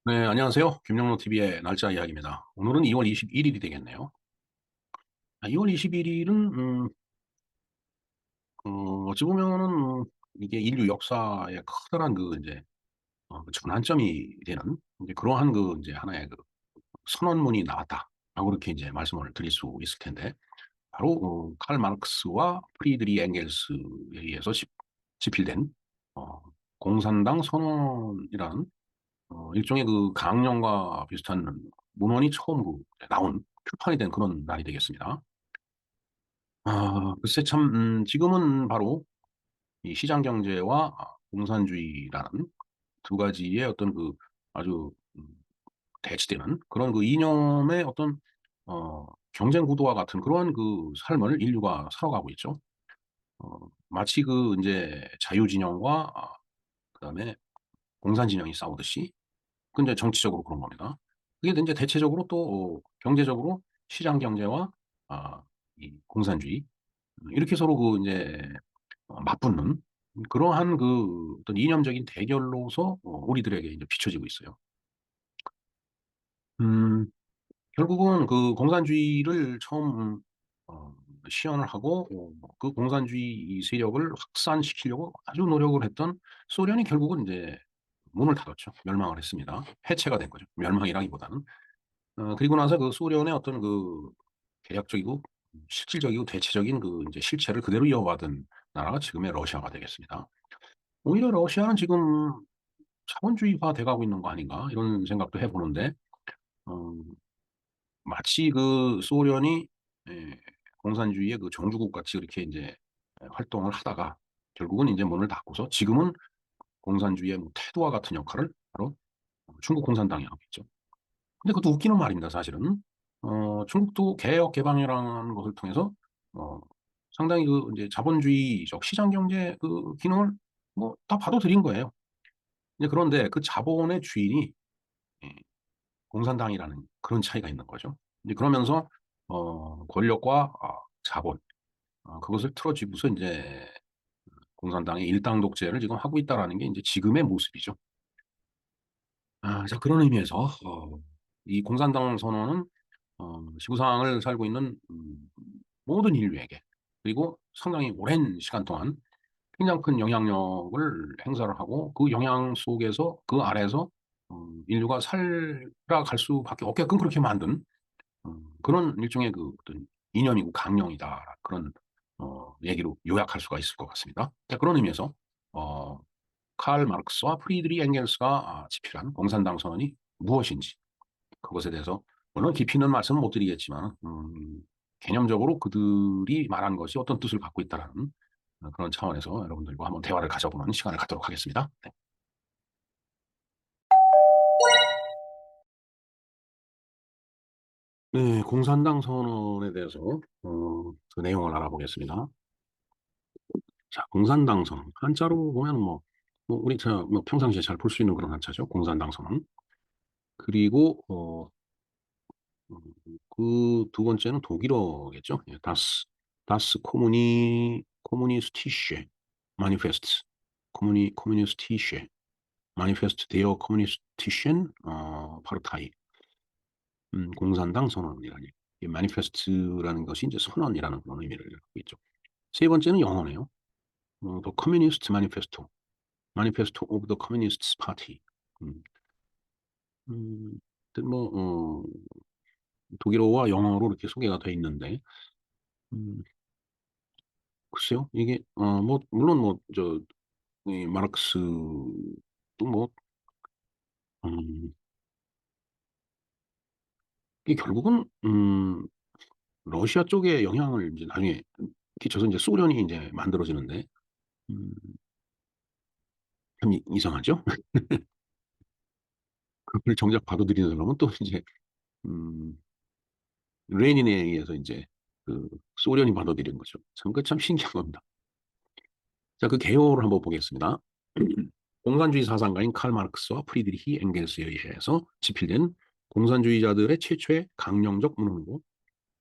네, 안녕하세요. 김영로 TV의 날짜 이야기입니다. 오늘은 2월 21일이 되겠네요. 2월 21일은 어찌 보면은 이게 인류 역사의 커다란 그 전환점이 되는 이제 그러한 이제 하나의 그 선언문이 나왔다라고 그렇게 이제 말씀을 드릴 수 있을 텐데, 바로 칼 마르크스와 프리드리 엥겔스에 의해서 집필된 어, 공산당 선언이라는 일종의 그 강령과 비슷한 문헌이 처음 나온 출판이 된 그런 날이 되겠습니다. 글쎄 참 지금은 바로 이 시장 경제와 공산주의라는 두 가지의 어떤 그 아주 대치되는 그런 그 이념의 어떤 경쟁 구도와 같은 그러한 그 삶을 인류가 살아가고 있죠. 마치 그 이제 자유 진영과 그다음에 공산 진영이 싸우듯이 그 이제 정치적으로 그런 겁니다. 그게 이제 대체적으로 또 경제적으로 시장 경제와 아, 이 공산주의 이렇게 서로 그 이제 맞붙는 그러한 그 어떤 이념적인 대결로서 우리들에게 이제 비춰지고 있어요. 음, 결국은 그 공산주의를 처음 어, 시연을 하고 그 공산주의 세력을 확산시키려고 아주 노력을 했던 소련이 결국은 이제 문을 닫았죠. 멸망을 했습니다. 해체가 된 거죠. 멸망이라기보다는. 그리고 나서 그 소련의 어떤 그 계략적이고 실질적이고 대체적인 그 이제 실체를 그대로 이어받은 나라가 지금의 러시아가 되겠습니다. 오히려 러시아는 지금 자본주의화 돼가고 있는 거 아닌가 이런 생각도 해보는데 어, 마치 그 소련이 예, 공산주의의 그 정주국 같이 이렇게 이제 활동을 하다가 결국은 이제 문을 닫고서 지금은 공산주의의 뭐 태도와 같은 역할을 바로 중국 공산당이 하고 있죠. 근데 그것도 웃기는 말입니다, 사실은. 중국도 개혁 개방이라는 것을 통해서 어, 상당히 그 이제 자본주의적 시장 경제 그 기능을 뭐 다 받아들인 거예요. 이제 그런데 그 자본의 주인이 예, 공산당이라는 그런 차이가 있는 거죠. 이제 그러면서 권력과 자본 그것을 틀어쥐고서 이제 공산당의 일당 독재를 지금 하고 있다라는 게 이제 지금의 모습이죠. 자, 그런 의미에서 이 공산당 선언은 지구상을 살고 있는 모든 인류에게 그리고 상당히 오랜 시간 동안 굉장히 큰 영향력을 행사를 하고 그 영향 속에서 그 아래에서 인류가 살아갈 수밖에 없게끔 그렇게 만든 그런 일종의 그 어떤 이념이고 강령이다 그런 얘기로 요약할 수가 있을 것 같습니다. 자, 그런 의미에서 어, 칼 마르크스와 프리드리 엥겔스가 집필한 공산당 선언이 무엇인지 그것에 대해서 물론 깊이 있는 말씀은 못 드리겠지만 개념적으로 그들이 말한 것이 어떤 뜻을 갖고 있다는 그런 차원에서 여러분들과 한번 대화를 가져보는 시간을 갖도록 하겠습니다. 네. 네, 공산당 선언에 대해서 그 내용을 알아보겠습니다. 자, 공산당 선언 한자로 보면 우리 뭐 평상시에 잘 볼 수 있는 그런 한자죠. 공산당 선언. 그리고 그 두 번째는 독일어겠죠. 예, 다스 코무니스티쉐 마니페스트 코뮤니스티쉐 마니페스트 데어 커뮤니스티션 파르타이 공산당 선언이라니 이 마니페스트라는 것이 이제 선언이라는 그런 의미를 갖고 있죠. 세 번째는 영어네요. The Communist Manifesto, Manifesto of the Communist Party. 음, 음, 뭐 독일어와 영어로 이렇게 소개가 돼 있는데 음, 글쎄요 이게 뭐 물론 뭐저 마르크스도 뭐 음, 이게 결국은 러시아 쪽에 영향을 이제 나중에 끼쳐서 이제 소련이 이제 만들어지는데 음, 참 이상하죠? 그걸 정작 받아들이는 사람은 또 이제 음, 레닌에 의해서 이제 그 소련이 받아들인 거죠. 참, 그 참 신기한 겁니다. 자, 그 개요를 한번 보겠습니다. 공산주의 사상가인 칼 마르크스와 프리드리히 엥겔스에 의해서 집필된 공산주의자들의 최초의 강령적 문헌으로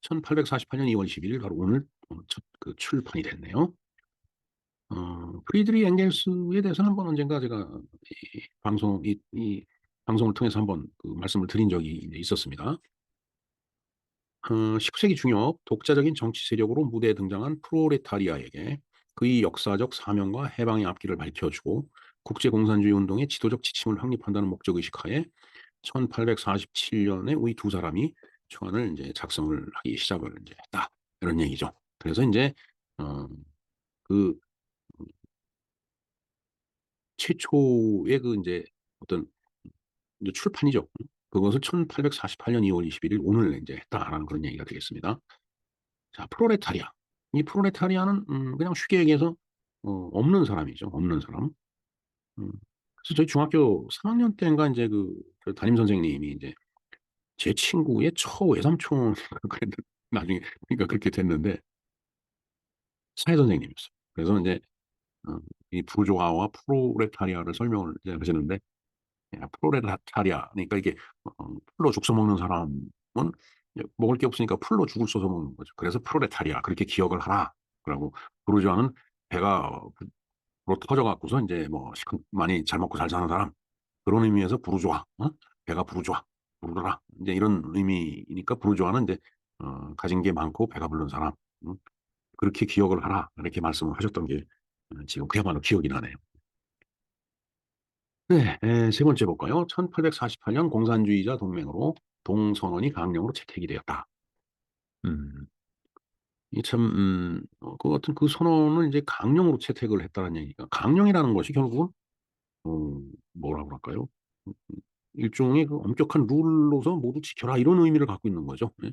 1848년 2월 21일 바로 오늘 첫 그 출판이 됐네요. 프리드리 엥겔스에 대해서는 한번 언젠가 제가 이 방송 이 방송을 통해서 한번 그 말씀을 드린 적이 이제 있었습니다. 19세기 중엽 독자적인 정치 세력으로 무대에 등장한 프롤레타리아에게 그의 역사적 사명과 해방의 앞길을 밝혀주고 국제공산주의 운동의 지도적 지침을 확립한다는 목적의식 하에 1847년에 우리 두 사람이 초안을 이제 작성을 하기 시작을 이제 했다. 이런 얘기죠. 그래서 이제 어, 그 최초의 그 이제 어떤 이제 출판이죠. 그것을 1848년 2월 21일 오늘 이제 했다라는 그런 얘기가 되겠습니다. 자, 프롤레타리아. 이 프롤레타리아는 그냥 쉽게 얘기해서 없는 사람이죠. 없는 사람. 음, 그래서 저희 중학교 3학년 때인가 이제 그 담임 선생님이 이제 제 친구의 처외삼촌 그랬는데 나중에 그러니까 그렇게 됐는데 사회 선생님이었어요. 그래서 이제 어, 이 부르조아와 프롤레타리아를 설명을 이제 하시는데 프롤레타리아 그러니까 이게 풀로 죽서 먹는 사람은 이제 먹을 게 없으니까 풀로 죽을 써서 먹는 거죠. 그래서 프롤레타리아 그렇게 기억을 하라. 그러고 부르주아는 배가 불어 터져 갖고서 이제 뭐 많이 잘 먹고 잘 사는 사람 그런 의미에서 부르주아, 배가 부르주아, 부르라 이제 이런 의미니까 부르주아는 이제 가진 게 많고 배가 부른 사람 음, 그렇게 기억을 하라 이렇게 말씀을 하셨던 게 지금 그야말로 기억이 나네요. 네, 세 번째 볼까요? 1848년 공산주의자 동맹으로 동선언이 강령으로 채택이 되었다. 음, 이 참, 그 같은 그 선언을 이제 강령으로 채택을 했다는 얘기가, 강령이라는 것이 결국은, 어, 뭐라고 할까요? 음, 일종의 그 엄격한 룰로서 모두 지켜라, 이런 의미를 갖고 있는 거죠. 예.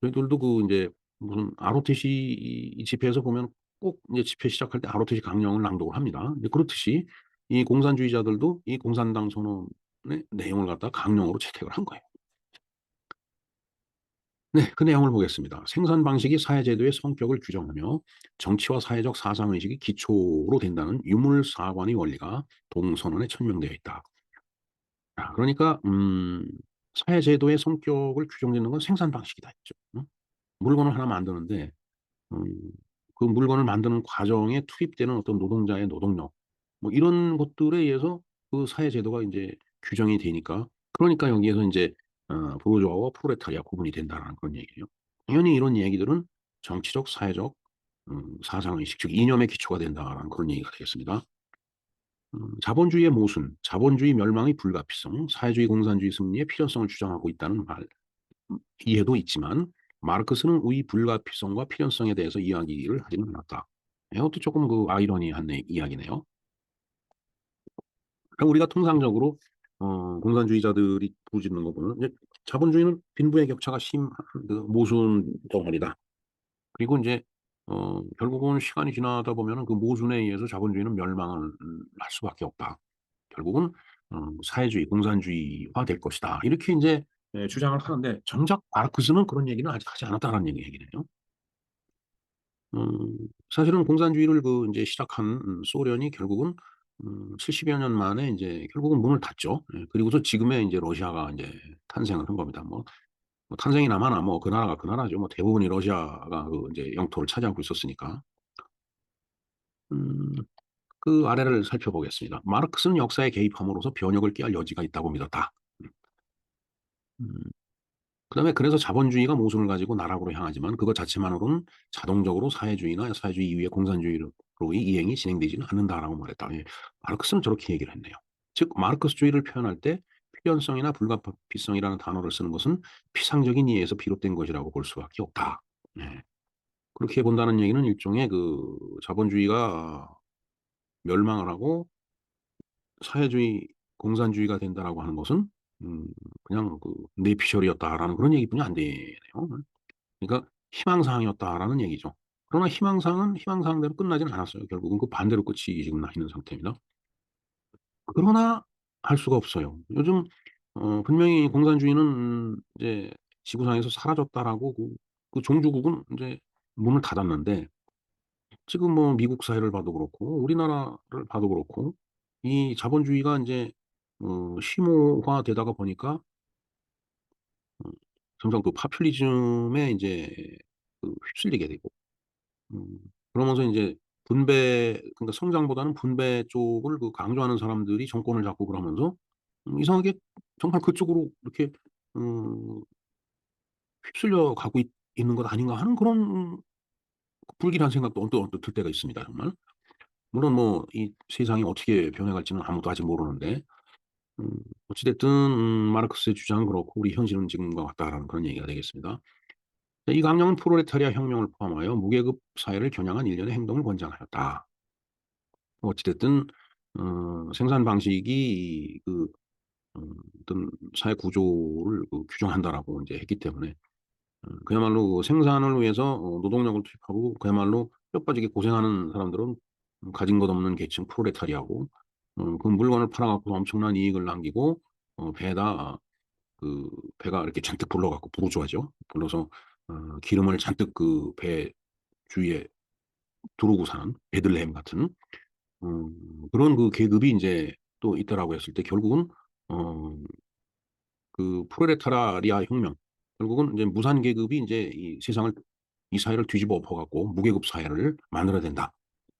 저희들도 그 이제 무슨 ROTC 이 집회에서 보면 꼭 이제 집회 시작할 때 ROTC 강령을 낭독을 합니다. 이제 그렇듯이 이 공산주의자들도 이 공산당 선언의 내용을 갖다 강령으로 채택을 한 거예요. 네, 그 내용을 보겠습니다. 생산 방식이 사회제도의 성격을 규정하며 정치와 사회적 사상의식이 기초로 된다는 유물사관의 원리가 동선언에 천명되어 있다. 그러니까 사회제도의 성격을 규정짓는 건 생산 방식이다 했죠. 물건을 하나 만드는데 음, 그 물건을 만드는 과정에 투입되는 어떤 노동자의 노동력 뭐 이런 것들에 의해서 그 사회제도가 이제 규정이 되니까 그러니까 여기에서 이제 부르주아와 프롤레타리아 구분이 된다는 그런 얘기예요. 당연히 이런 얘기들은 정치적, 사회적 사상의식, 즉 이념의 기초가 된다는 그런 얘기가 되겠습니다. 자본주의의 모순, 자본주의 멸망의 불가피성, 사회주의 공산주의 승리의 필연성을 주장하고 있다는 말 이해도 있지만 마르크스는 의 불가피성과 필연성에 대해서 이야기를 하지는 않았다. 이것도 조금 그 아이러니한 이야기네요. 그러니까 우리가 통상적으로 공산주의자들이 부르짖는 거 보면 이제 자본주의는 빈부의 격차가 심한 그 모순 덩어리다. 그리고 이제 결국은 시간이 지나다 보면은 그 모순에 의해서 자본주의는 멸망을 할 수밖에 없다. 결국은 사회주의, 공산주의화 될 것이다. 이렇게 이제 주장을 하는데 정작 마르크스는 그런 얘기는 아직 하지 않았다는 얘기네요. 사실은 공산주의를 그 이제 시작한 소련이 결국은 70여 년 만에 이제 결국은 문을 닫죠. 예, 그리고서 지금의 이제 러시아가 이제 탄생을 한 겁니다. 뭐 탄생이 나마나 뭐 그 나라가 그 나라죠. 뭐 대부분이 러시아가 그 이제 영토를 차지하고 있었으니까. 음, 그 아래를 살펴보겠습니다. 마르크스는 역사에 개입함으로써 변혁을 꾀할 여지가 있다고 믿었다. 음, 그다음에 그래서 자본주의가 모순을 가지고 나락으로 향하지만 그것 자체만으로는 자동적으로 사회주의나 사회주의 이후의 공산주의로의 이행이 진행되지는 않는다라고 말했다. 예, 마르크스는 저렇게 얘기를 했네요. 즉 마르크스주의를 표현할 때 필연성이나 불가피성이라는 단어를 쓰는 것은 피상적인 이해에서 비롯된 것이라고 볼 수밖에 없다. 예, 그렇게 본다는 얘기는 일종의 그 자본주의가 멸망을 하고 사회주의, 공산주의가 된다라고 하는 것은 음, 그냥 그 내피셜이었다라는 그런 얘기뿐이 안 되네요. 그러니까 희망사항이었다라는 얘기죠. 그러나 희망사항은 희망사항대로 끝나지는 않았어요. 결국은 그 반대로 끝이 지금 나 있는 상태입니다. 그러나 할 수가 없어요. 요즘 분명히 공산주의는 이제 지구상에서 사라졌다라고 그 종주국은 이제 문을 닫았는데 지금 뭐 미국 사회를 봐도 그렇고 우리나라를 봐도 그렇고 이 자본주의가 이제 심오화되다가 보니까 음, 점점 그 파퓰리즘에 이제 그 휩쓸리게 되고 음, 그러면서 이제 분배 그러니까 성장보다는 분배 쪽을 그 강조하는 사람들이 정권을 잡고 그러면서 이상하게 정말 그쪽으로 이렇게 음 휩쓸려 가고 있는 것 아닌가 하는 그런 불길한 생각도 언뜻 들 때가 있습니다 정말. 물론 뭐 이 세상이 어떻게 변해갈지는 아무도 아직 모르는데 음 어찌 됐든 마르크스의 주장은 그렇고 우리 현실은 지금과 같다라는 그런 얘기가 되겠습니다. 이 강령은 프롤레타리아 혁명을 포함하여 무계급 사회를 겨냥한 일련의 행동을 권장하였다. 어찌 됐든 생산 방식이 어떤 사회 구조를 규정한다라고 인제 했기 때문에 그야말로 생산을 위해서 노동력을 투입하고 그야말로 뼈 빠지게 고생하는 사람들은 가진 것 없는 계층 프롤레타리아고 그 물건을 팔아 갖고서 엄청난 이익을 남기고 배에다 배가 이렇게 잔뜩 불러 갖고 부르주아죠. 불러서 기름을 잔뜩 그 배 주위에 두르고 사는 베들레헴 같은 그런 계급이 인제 또 있다라고 했을 때 결국은 어 프롤레타리아 혁명 결국은 인제 무산 계급이 인제 이 세상을 이 사회를 뒤집어 엎어 갖고 무계급 사회를 만들어야 된다.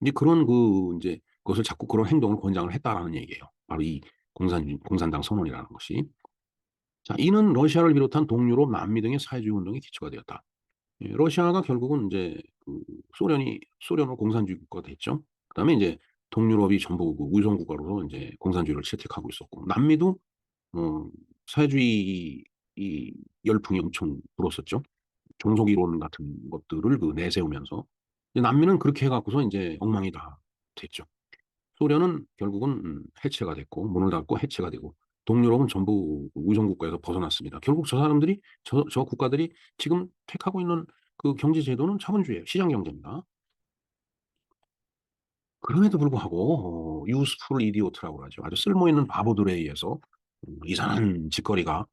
이제 그런 인제 그것을 자꾸 그런 행동을 권장을 했다라는 얘기예요. 바로 이 공산당 선언이라는 것이. 자 이는 러시아를 비롯한 동유럽, 남미 등의 사회주의 운동의 기초가 되었다. 예 러시아가 결국은 인제 소련으로 공산주의 국가가 됐죠. 그다음에 인제 동유럽이 전부 우선 국가로 인제 공산주의를 채택하고 있었고 남미도 어 사회주의 이 열풍이 엄청 불었었죠. 종속 이론 같은 것들을 내세우면서 이제 남미는 그렇게 해 갖고서 인제 엉망이 다 됐죠. 소련은 결국은 해체가 됐고 문을 닫고 해체가 되고 동유럽은 전부 우정 국가에서 벗어났습니다. 결국 저 국가들이 지금 택하고 있는 경제 제도는 자본주의예요. 시장 경제입니다. 그럼에도 불구하고 useful idiot라고 하죠. 아주 쓸모 있는 바보들에 의해서 이상한 짓거리가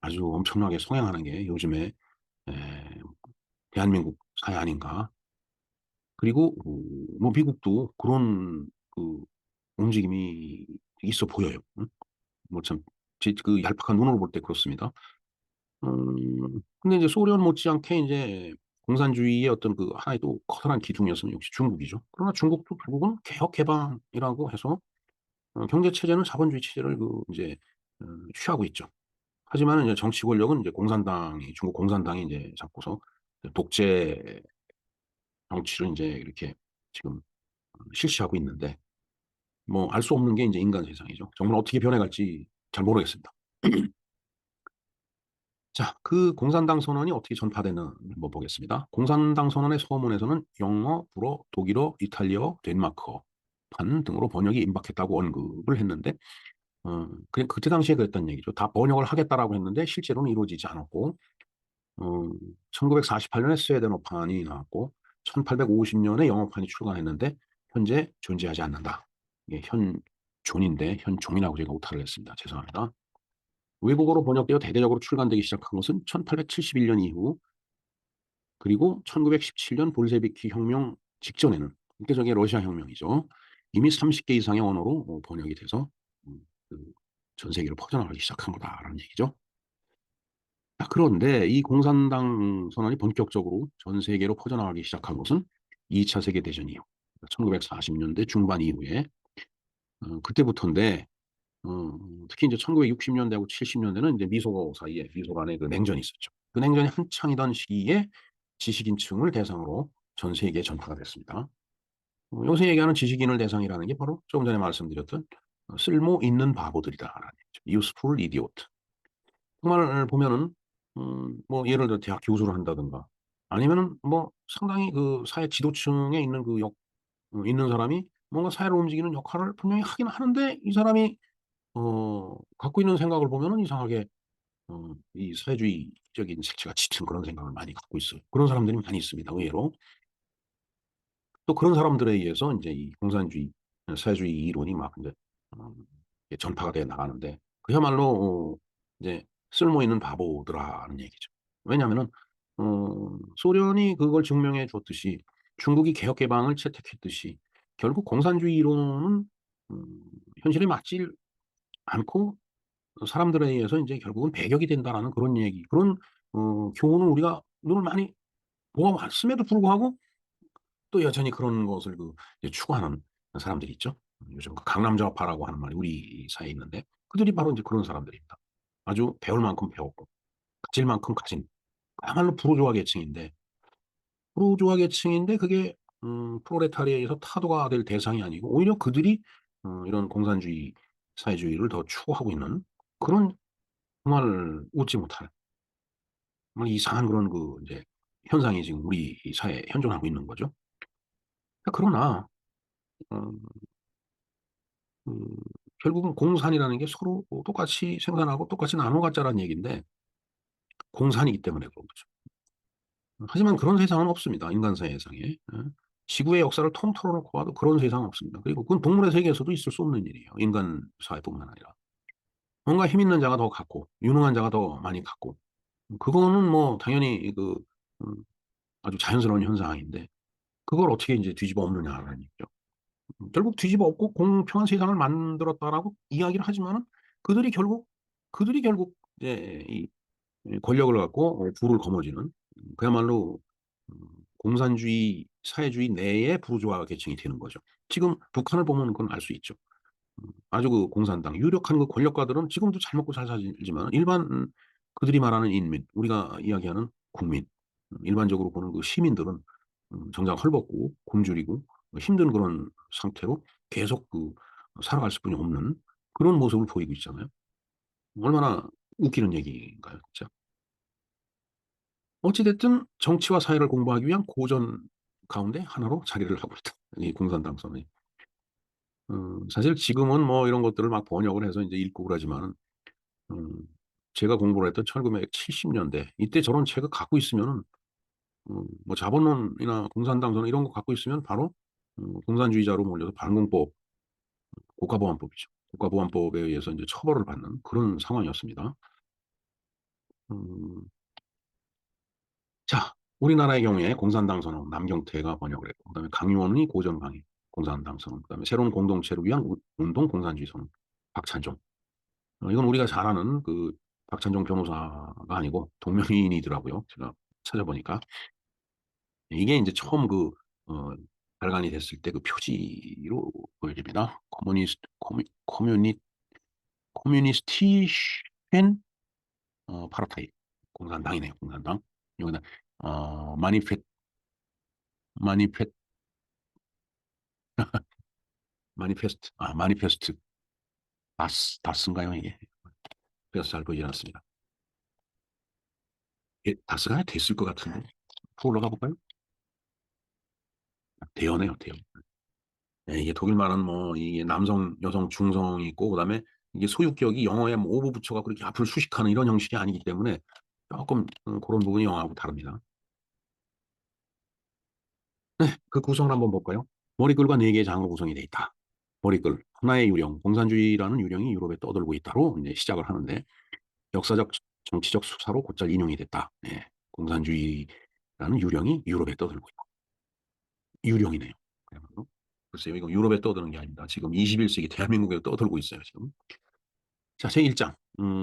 아주 엄청나게 성행하는 게 요즘에 에 대한민국 사회 아닌가. 그리고 뭐 미국도 그런 움직임이 있어 보여요. 뭐 참 제 얄팍한 눈으로 볼 때 그렇습니다. 근데 이제 소련 못지않게 인제 공산주의의 어떤 하나의 또 커다란 기둥이었으면 역시 중국이죠. 그러나 중국도 결국은 개혁 개방이라고 해서 경제 체제는 자본주의 체제를 인제 취하고 있죠. 하지만은 이제 정치 권력은 이제 중국 공산당이 인제 잡고서 독재 정치를 인제 이렇게 지금 실시하고 있는데 뭐 알 수 없는 게 인제 인간 세상이죠. 정말 어떻게 변해갈지 잘 모르겠습니다. 자 공산당 선언이 어떻게 전파되는 한번 보겠습니다. 공산당 선언의 서문에서는 영어, 불어, 독일어, 이탈리아어, 덴마크어 판 등으로 번역이 임박했다고 언급을 했는데 그때 당시에 그랬던 얘기죠. 다 번역을 하겠다라고 했는데 실제로는 이루어지지 않았고 어 1948 년에 스웨덴어판이 나왔고 1850 년에 영어판이 출간했는데 현재 존재하지 않는다. 이게 현존인데 현종이라고 제가 오타를 했습니다. 죄송합니다. 외국어로 번역되어 대대적으로 출간되기 시작한 것은 1871년 이후 그리고 1917년 볼셰비키 혁명 직전에는 본격적인 러시아 혁명이죠. 이미 30개 이상의 언어로 번역이 돼서 음 그 전 세계로 퍼져나가기 시작한 거다라는 얘기죠. 자 그런데 이 공산당 선언이 본격적으로 전 세계로 퍼져나가기 시작한 것은 2차 세계 대전 이후 1940 년대 중반 이후에 그때부터인데 특히 인제 1960 년대하고 70 년대는 인제 미소 사이에 미소 간에 냉전이 있었죠. 그 냉전이 한창이던 시기에 지식인층을 대상으로 전 세계에 전파가 됐습니다. 요새 얘기하는 지식인을 대상이라는 게 바로 조금 전에 말씀드렸던 '쓸모 있는 바보들이다.'라는 얘기죠. useful idiot. 정말 보면은 뭐 예를 들어 대학 교수를 한다든가 아니면은 뭐 상당히 사회 지도층에 있는 있는 사람이 뭔가 사회를 움직이는 역할을 분명히 하긴 하는데 이 사람이 갖고 있는 생각을 보면은 이상하게 이 사회주의적인 색채가 짙은 그런 생각을 많이 갖고 있어요. 그런 사람들이 많이 있습니다 의외로. 또 그런 사람들에 의해서 인제 이 공산주의 사회주의 이론이 막 인제 어 이게 전파가 돼 나가는데 그야말로 이제 "쓸모 있는 바보들아."는 얘기죠. 왜냐하면은 소련이 그걸 증명해 줬듯이 중국이 개혁 개방을 채택했듯이 결국 공산주의 이론은 음 현실에 맞질 않고 사람들에 의해서 인제 결국은 배격이 된다라는 그런 얘기 그런 교훈을 우리가 늘 많이 보아 왔음에도 불구하고 또 여전히 그런 것을 이제 추구하는 사람들이 있죠. 요즘 강남 좌파라고 하는 말이 우리 사회에 있는데 그들이 바로 이제 그런 사람들입니다. 아주 배울 만큼 배웠고, 가질 만큼 가진, 그야말로 부르주아 계층인데, 부르주아 계층인데 그게, 프롤레타리아에서 타도가 될 대상이 아니고, 오히려 그들이, 이런 공산주의, 사회주의를 더 추구하고 있는 그런 정말 웃지 못할, 정말 이상한 그런 이제, 현상이 지금 우리 사회에 현존하고 있는 거죠. 그러나, 어, 음, 결국은 공산이라는 게 서로 똑같이 생산하고 똑같이 나눠 갖자라는 얘기인데, 공산이기 때문에 그런 거죠. 하지만 그런 세상은 없습니다. 인간 세상에. 지구의 역사를 통틀어 놓고 봐도 그런 세상은 없습니다. 그리고 그건 동물의 세계에서도 있을 수 없는 일이에요. 인간 사회뿐만 아니라. 뭔가 힘 있는 자가 더 갖고, 유능한 자가 더 많이 갖고, 그거는 뭐 당연히 음, 아주 자연스러운 현상인데, 그걸 어떻게 이제 뒤집어 엎느냐라는 얘기죠. 결국 뒤집어 엎고 공평한 세상을 만들었다라고 이야기를 하지만은 그들이 결국, 그들이 결국 이제 이 권력을 갖고 부를 거머쥐는, 그야말로 음, 공산주의 사회주의 내의 부르주아 계층이 되는 거죠. 지금 북한을 보면 그건 알 수 있죠. 아주 그 공산당 유력한 그 권력가들은 지금도 잘 먹고 잘 살지만 일반, 그들이 말하는 인민, 우리가 이야기하는 국민, 일반적으로 보는 그 시민들은 정작 헐벗고 굶주리고 힘든 그런 상태로 계속 살아갈 수뿐이 없는 그런 모습을 보이고 있잖아요. 얼마나 웃기는 얘기인가요, 진짜. 어찌됐든 정치와 사회를 공부하기 위한 고전 가운데 하나로 자리를 하고 있다. 이 공산당 선언이. 사실 지금은 뭐 이런 것들을 막 번역을 해서 이제 읽고 그러지만, 음, 제가 공부를 했던 1970년대 이때 저런 책을 갖고 있으면은, 뭐 자본론이나 공산당 선언 이런 거 갖고 있으면 바로 공산주의자로 몰려서 반공법, 국가보안법이죠. 국가보안법에 의해서 이제 처벌을 받는 그런 상황이었습니다. 음, 자, 우리나라의 경우에 공산당 선언 남경태가 번역을 했고, 그다음에 강유원이 고전 강의 공산당 선언, 그다음에 새로운 공동체를 위한 운동 공산주의 선언 박찬종. 이건 우리가 잘 아는 그 박찬종 변호사가 아니고 동명이인이더라고요. 제가 찾아보니까 이게 이제 처음 어, 발간이 됐을 때 그 표지로 보여집니다. 커뮤니스티션 파라타이 공산당이네요. 공산당. 여기다 마니페 마니페 마니페스트, 마니페스트 다스인가요 이게? 그래서 잘 보이지 않았습니다. 다스가 됐을 것 같은데. 또 올라가 볼까요? 대여네요, 대여. 네, 이게 독일 말은 뭐 이게 남성, 여성, 중성이 있고 그다음에 이게 소유격이 영어에 뭐 오브 부처가 그렇게 앞을 수식하는 이런 형식이 아니기 때문에 조금 그런 부분이 영어하고 다릅니다. 그 구성을 한번 볼까요? 머리글과 네 개의 장으로 구성이 돼 있다. 머리글 하나의 유령, 공산주의라는 유령이 유럽에 떠돌고 있다로 이제 시작을 하는데 역사적 정치적 수사로 곧잘 인용이 됐다. 예, 공산주의라는 유령이 유럽에 떠들고 있다. 유령이네요. 그야말로. 글쎄요, 이거 유럽에 떠드는 게 아닙니다. 지금 21세기 대한민국에 떠들고 있어요, 지금. 자, 제1장.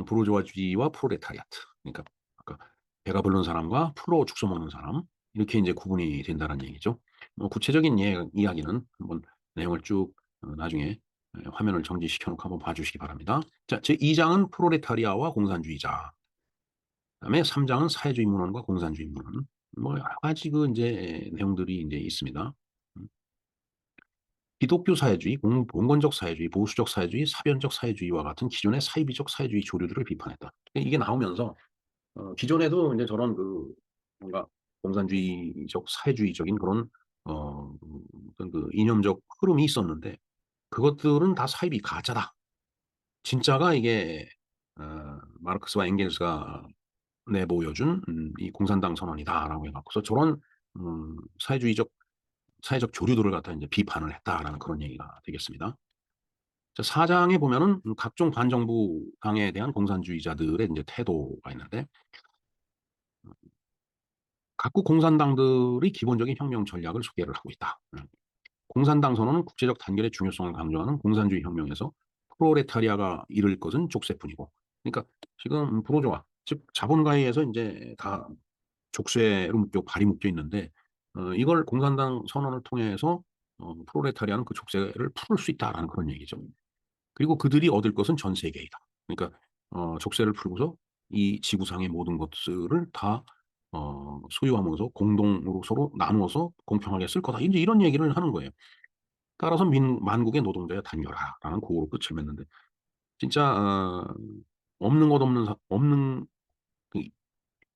부르주아주의와 프롤레타리아트. 그러니까 아까 배가 부른 사람과 풀로 죽서 먹는 사람. 이렇게 이제 구분이 된다는 얘기죠. 뭐 구체적인 이야기는 한번 내용을 쭉 나중에 화면을 정지시켜 놓고 한번 봐주시기 바랍니다. 자, 제2장은 프롤레타리아와 공산주의자. 그다음에 3장은 사회주의 문헌과 공산주의 문헌. 뭐 여러 가지 그 이제 내용들이 이제 있습니다. 음, 기독교 사회주의, 봉건적 사회주의, 보수적 사회주의, 사변적 사회주의와 같은 기존의 사이비적 사회주의 조류들을 비판했다. 이게 나오면서 기존에도 이제 저런 뭔가 공산주의적 사회주의적인 그런 어떤 이념적 흐름이 있었는데 그것들은 다 사이비 가짜다. 진짜가 이게 마르크스와 엥겔스가 내보여준 이 공산당 선언이다라고 해갖고서 저런 사회적 조류들을 갖다 이제 비판을 했다라는 그런 얘기가 되겠습니다. 자, 사장에 보면은 각종 반정부 당에 대한 공산주의자들의 이제 태도가 있는데 각국 공산당들의 기본적인 혁명 전략을 소개를 하고 있다. 공산당 선언은 국제적 단결의 중요성을 강조하는 공산주의 혁명에서 프롤레타리아가 이룰 것은 족쇄뿐이고, 그러니까 지금 부르주아, 즉 자본가에 서 이제 다 족쇄로 묶여 발이 묶여 있는데 이걸 공산당 선언을 통해서 프롤레타리아는 그 족쇄를 풀을 수 있다라는 그런 얘기죠. 그리고 그들이 얻을 것은 전 세계이다. 그러니까 족쇄를 풀고서 이 지구상의 모든 것들을 다 소유하면서 공동으로 서로 나누어서 공평하게 쓸 거다. 이제 이런 얘기를 하는 거예요. 따라서 만국의 노동자여 단결하라는 구호로 끝을 맺는데 진짜 없는 것 없는 그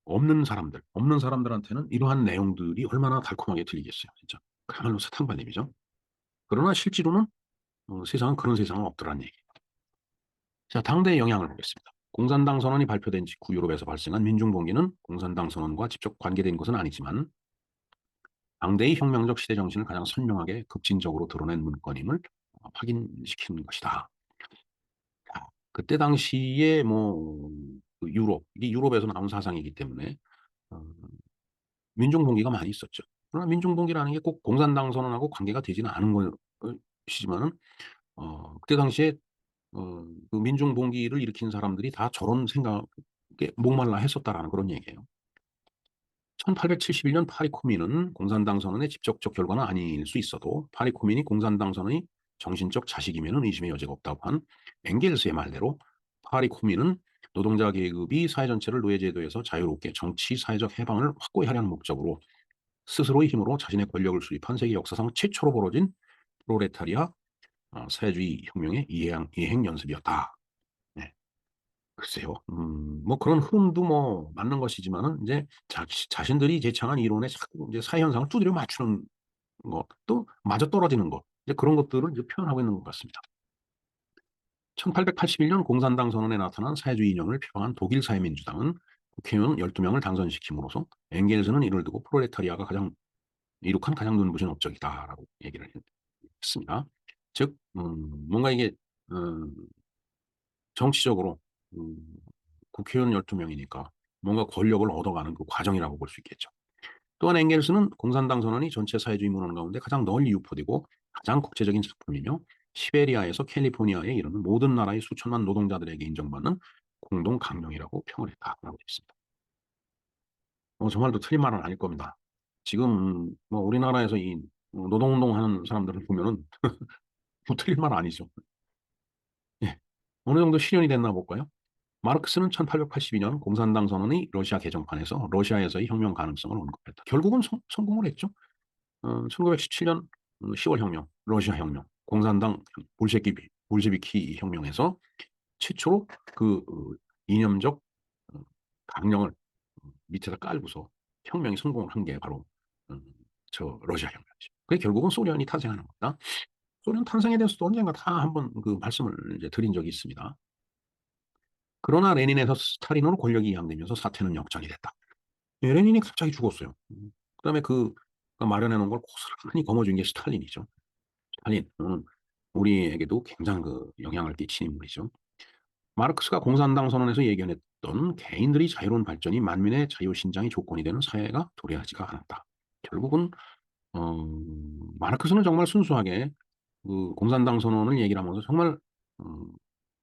없는 사람들 없는 사람들한테는 이러한 내용들이 얼마나 달콤하게 들리겠어요. 진짜 그야말로 사탕발림이죠. 그러나 실제로는 세상은 그런 세상은 없더란 얘기. 자, 당대의 영향을 보겠습니다. 공산당 선언이 발표된 직후 유럽에서 발생한 민중봉기는 공산당 선언과 직접 관계된 것은 아니지만 당대의 혁명적 시대 정신을 가장 선명하게 급진적으로 드러낸 문건임을 확인시키는 것이다. 자, 그때 당시에 그 이게 유럽에서 나온 사상이기 때문에 어, 민중봉기가 많이 있었죠. 그러나 민중봉기라는 게 꼭 공산당 선언하고 관계가 되지는 않은 것이지만은 그때 당시에 그 민중봉기를 일으킨 사람들이 다 저런 생각에 목말라 했었다라는 그런 얘기예요. 1871년 파리 코민은 공산당 선언의 직접적 결과는 아닐 수 있어도 파리 코민이 공산당 선언의 정신적 자식이면 의심의 여지가 없다고 한 엥겔스의 말대로 파리 코민은 노동자 계급이 사회 전체를 노예제도에서 자유롭게 정치, 사회적 해방을 확고히 하려는 목적으로 스스로의 힘으로 자신의 권력을 수립한 세계 역사상 최초로 벌어진 프로레타리아 사회주의 혁명의 이행 연습이었다. 네. 글쎄요. 뭐 그런 흐름도 뭐 맞는 것이지만은 이제 자신들이 제창한 이론에 자꾸 이제 사회 현상을 두드려 맞추는 것도 맞아떨어지는 것, 이제 그런 것들을 이제 표현하고 있는 것 같습니다. 1881년 공산당 선언에 나타난 사회주의 이념을 표방한 독일 사회민주당은 국회의원 12명을 당선시킴으로써 엥겔스는 이를 두고 프롤레타리아가 이룩한 가장 눈부신 업적이다라고 얘기를 했습니다. 즉, 뭔가 이게 음, 정치적으로 음, 국회의원 12명이니까 뭔가 권력을 얻어가는 그 과정이라고 볼 수 있겠죠. 또한 엥겔스는 공산당 선언이 전체 사회주의 문헌 가운데 가장 널리 유포되고 가장 국제적인 작품이며 시베리아에서 캘리포니아에 이르는 모든 나라의 수천만 노동자들에게 인정받는 공동 강령이라고 평을 했다라고 했습니다. 저 말도 틀린 말은 아닐 겁니다. 지금 뭐 우리나라에서 이 노동운동하는 사람들을 보면은 뭐 틀린 말 아니죠. 예. 어느 정도 실현이 됐나 볼까요? 마르크스는 1882년 공산당 선언의 러시아 개정판에서 러시아에서의 혁명 가능성을 언급했다. 결국은 성공을 했죠. 1917년 10월 혁명, 러시아 혁명, 공산당 볼셰비키 혁명에서 최초로 그 이념적 어, 강령을 밑에다 깔고서 혁명이 성공을 한 게 바로 음, 저 러시아 혁명이죠. 그게 결국은 소련이 탄생하는 겁니다. 소련 탄생에 대해서도 언젠가 다 한번 그 말씀을 이제 드린 적이 있습니다. 그러나 레닌에서 스탈린으로 권력이 이양되면서 사태는 역전이 됐다. 예, 레닌이 갑자기 죽었어요. 그다음에 그 마련해 놓은 걸 고스란히 거머쥔 게 스탈린이죠. 스탈린은 우리에게도 굉장한 그 영향을 끼친 인물이죠. 마르크스가 공산당 선언에서 예견했던 개인들이 자유로운 발전이 만민의 자유신장의 조건이 되는 사회가 도래하지가 않았다. 결국은 어, 마르크스는 정말 순수하게 그 공산당 선언을 얘기를 하면서 정말 음,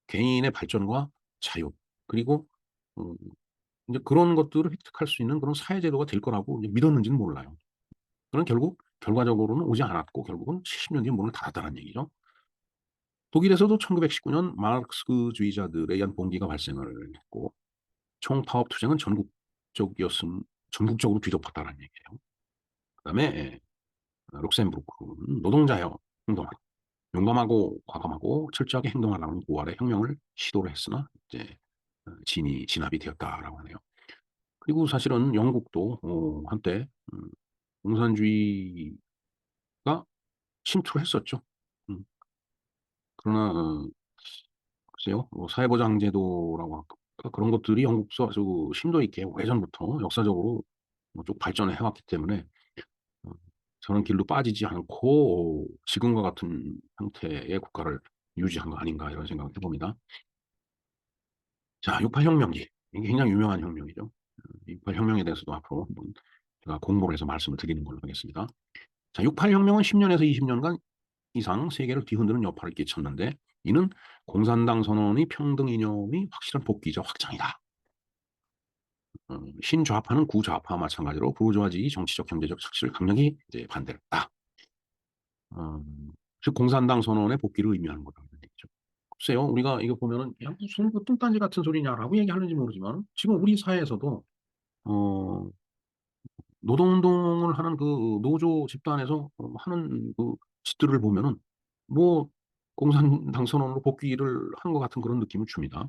개인의 발전과 자유 그리고 음, 이제 그런 것들을 획득할 수 있는 그런 사회제도가 될 거라고 이제 믿었는지는 몰라요. 그런 결국 결과적으로는 오지 않았고 결국은 70년 뒤에 문을 닫았다는 얘기죠. 독일에서도 1919년 마르크스주의자들에 의한 봉기가 발생을 했고 총파업 투쟁은 전국적으로 뒤덮었다는 얘기예요. 그다음에 룩셈부르크는 노동자여 행동하라. 용감하고 과감하고 철저하게 행동하라는 고발의 혁명을 시도를 했으나 이제 진압이 되었다라고 하네요. 그리고 사실은 영국도 한때 공산주의가 침투를 했었죠. 음, 그러나 글쎄요, 사회보장제도라고 할까 그런 것들이 영국서 아주 심도 있게 오래전부터 역사적으로 쭉 발전을 해왔기 때문에 어, 저런 길로 빠지지 않고 지금과 같은 형태의 국가를 유지한 거 아닌가 이런 생각을 해봅니다. 자, 68혁명기. 이게 굉장히 유명한 혁명이죠. 68혁명에 대해서도 앞으로 한번 제가 공부를 해서 말씀을 드리는 걸로 하겠습니다. 자, 68혁명은 10년에서 20년간 이상 세계를 뒤흔드는 여파를 끼쳤는데 이는 공산당 선언의 평등 이념이 확실한 복귀자 확장이다. 신좌파는 구좌파와 마찬가지로 부르주아지의 정치적 경제적 착취를 강력히 이제 반대를 했다. 즉 공산당 선언의 복귀를 의미하는 거라는 얘기죠. 글쎄요, 우리가 이거 보면은 야 무슨 그 뚱딴지 같은 소리냐라고 얘기하는지 모르지만 지금 우리 사회에서도 어 노동운동을 하는 그 노조 집단에서 하는 그 짓들을 보면은 뭐 공산당 선언으로 복귀를 한 것 같은 그런 느낌을 줍니다.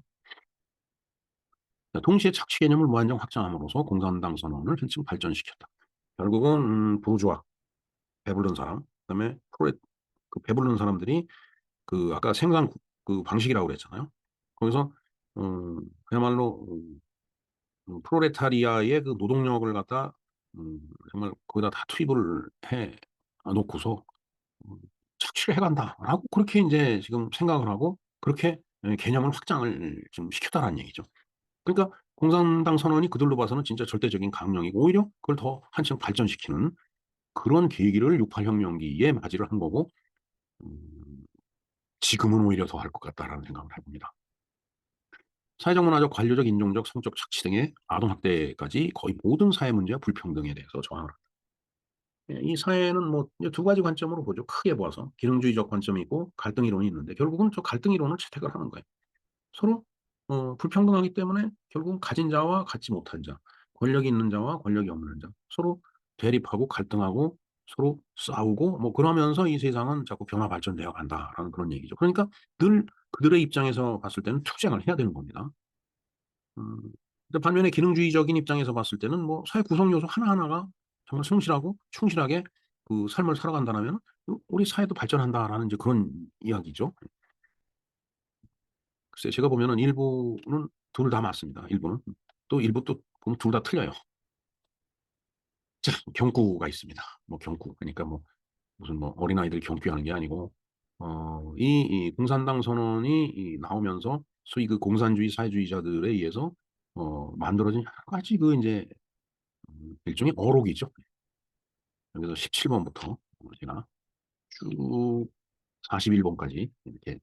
동시에 착취 개념을 무한정 확장함으로써 공산당 선언을 한층 발전시켰다. 결국은 부르주아, 배부른 사람, 그다음에 프로레 그 배부른 사람들이 그 아까 생산 그 방식이라고 그랬잖아요. 거기서 그야말로 프롤레타리아의 그 노동력을 갖다 정말 거기다 다 투입을 해 놓고서 음 '착취를 해 간다.'라고 그렇게 인제 지금 생각을 하고 그렇게 개념을 확장을 좀 시켰다라는 얘기죠. 그러니까 공산당 선언이 그들로 봐서는 진짜 절대적인 강령이고 오히려 그걸 더 한층 발전시키는 그런 계기를 6.8 혁명기에 맞이를 한 거고 음 지금은 오히려 더 할 것 같다라는 생각을 해 봅니다. 사회적, 문화적, 관료적, 인종적, 성적 착취 등의 아동 학대까지 거의 모든 사회 문제와 불평등에 대해서 저항을 합니다. 예, 이 사회는 뭐 이제 두 가지 관점으로 보죠. 크게 보아서 기능주의적 관점이 있고 갈등 이론이 있는데 결국은 저 갈등 이론을 채택을 하는 거예요. 서로 불평등하기 때문에 결국은 가진 자와 갖지 못한 자, 권력이 있는 자와 권력이 없는 자 서로 대립하고 갈등하고 서로 싸우고 뭐 그러면서 이 세상은 자꾸 변화 발전되어 간다라는 그런 얘기죠. 그러니까 늘 그들의 입장에서 봤을 때는 투쟁을 해야 되는 겁니다. 음. 근데 반면에 기능주의적인 입장에서 봤을 때는 뭐 사회 구성 요소 하나하나가 정말 성실하고 충실하게 그 삶을 살아간다라면은 '우리 사회도 발전한다.'라는 이제 그런 이야기죠. 글쎄 제가 보면은 일부는 둘 다 맞습니다, 일부는. 또 일부 또 보면 둘 다 틀려요. 자 경구가 있습니다. 뭐 경구 그러니까 뭐 무슨 뭐 어린아이들 경기하는 게 아니고 이 공산당 선언이 나오면서 소위 그 공산주의 사회주의자들에 의해서 만들어진 여러 가지 그 인제 일종의 어록이죠. 그래서 17 번부터 제가 쭉 41 번까지 이렇게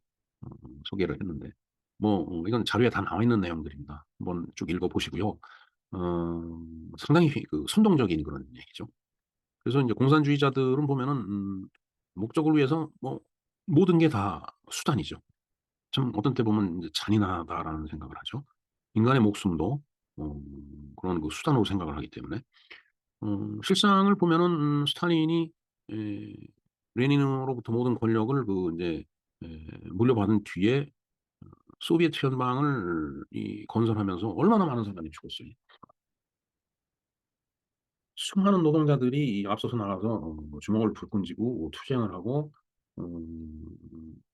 소개를 했는데 뭐 이건 자료에 다 나와 있는 내용들입니다. 한번 쭉 읽어 보시고요. 상당히 그 선동적인 그런 얘기죠. 그래서 인제 공산주의자들은 보면은 목적을 위해서 뭐 모든 게 다 수단이죠. 참 어떤 때 보면 인제 '잔인하다.'라는 생각을 하죠. 인간의 목숨도 그런 그 수단으로 생각을 하기 때문에 실상을 보면은 스탈린이 에 레닌으로부터 모든 권력을 그 인제 물려받은 뒤에 소비에트 연방을 건설하면서 얼마나 많은 사람이 죽었어요. 수많은 노동자들이 이 앞서서 나가서 주먹을 불끈 쥐고 투쟁을 하고 음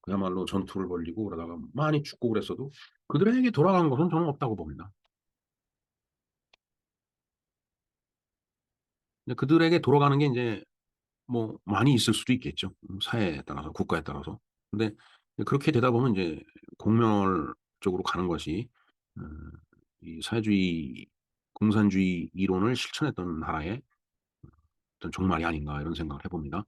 그야말로 전투를 벌이고 그러다가 많이 죽고 그랬어도 그들에게 돌아간 것은 저는 없다고 봅니다. 근데 그들에게 돌아가는 게 인제 뭐 많이 있을 수도 있겠죠. 사회에 따라서 국가에 따라서. 근데 그렇게 되다 보면 인제 공멸 쪽으로 가는 것이 음 이 사회주의 공산주의 이론을 실천했던 나라의 어떤 종말이 아닌가 이런 생각을 해 봅니다.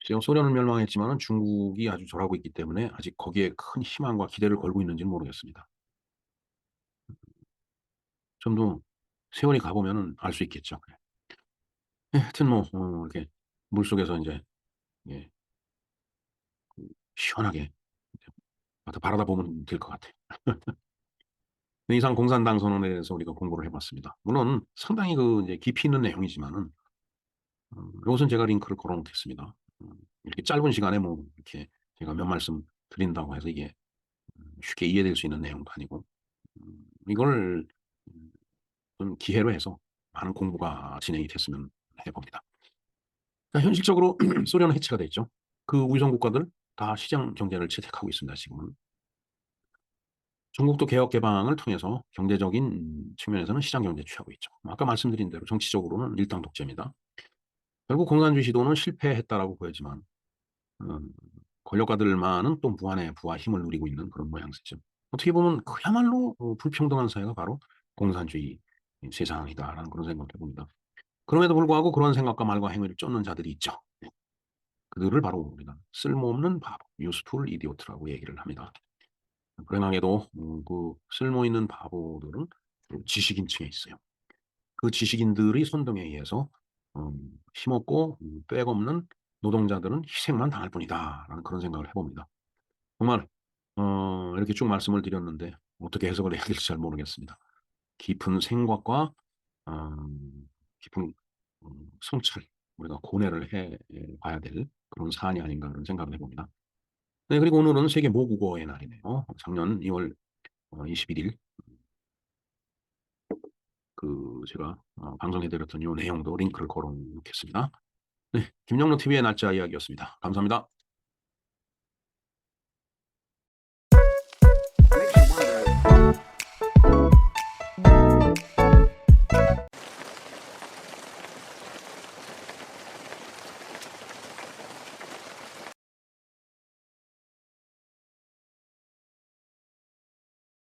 지금 소련은 멸망했지만은 중국이 아주 절하고 있기 때문에 아직 거기에 큰 희망과 기대를 걸고 있는지는 모르겠습니다. 좀 더 세월이 가 보면은 알 수 있겠죠. 예 하여튼 뭐 이렇게 물속에서 인제 예 시원하게 아 바라다 보면 될 것 같아요. 네, 이상 공산당 선언에 대해서 우리가 공부를 해 봤습니다. 물론 상당히 그 이제 깊이 있는 내용이지만은 요것은 제가 링크를 걸어 놓겠습니다. 이렇게 짧은 시간에 뭐 이렇게 제가 몇 말씀 드린다고 해서 이게 쉽게 이해될 수 있는 내용도 아니고 이걸 좀 기회로 해서 많은 공부가 진행이 됐으면 해 봅니다. 그러니까 현실적으로 소련은 해체가 됐죠. 그 우위성 국가들 다 시장 경제를 채택하고 있습니다 지금은. 중국도 개혁 개방을 통해서 경제적인 측면에서는 시장 경제에 취하고 있죠. 아까 말씀드린 대로 정치적으로는 일당 독재입니다. 결국 공산주의 시도는 실패했다라고 보여지만 음 권력가들만은 또 무한의 부와 힘을 누리고 있는 그런 모양새죠. 어떻게 보면 그야말로 불평등한 사회가 바로 공산주의 세상이다라는 그런 생각을 해 봅니다. 그럼에도 불구하고 그런 생각과 말과 행위를 쫓는 자들이 있죠. 네. 그들을 바로 우리가 쓸모없는 바보, useful idiot라고 얘기를 합니다. 불행하게도 그 쓸모 있는 바보들은 주로 지식인층에 있어요. 그 지식인들의 선동에 의해서 힘없고 빽없는 노동자들은 희생만 당할 뿐이다라는 그런 생각을 해 봅니다. 정말 이렇게 쭉 말씀을 드렸는데 어떻게 해석을 해야 될지 잘 모르겠습니다. 깊은 생각과 깊은 성찰, 우리가 고뇌를 해 봐야 될 그런 사안이 아닌가 그런 생각을 해봅니다. 네, 그리고 오늘은 세계 모국어의 날이네요. 작년 2월 21일 제가 방송해 드렸던 이 내용도 링크를 걸어 놓겠습니다. 네, 김영로 TV의 날짜 이야기였습니다. 감사합니다.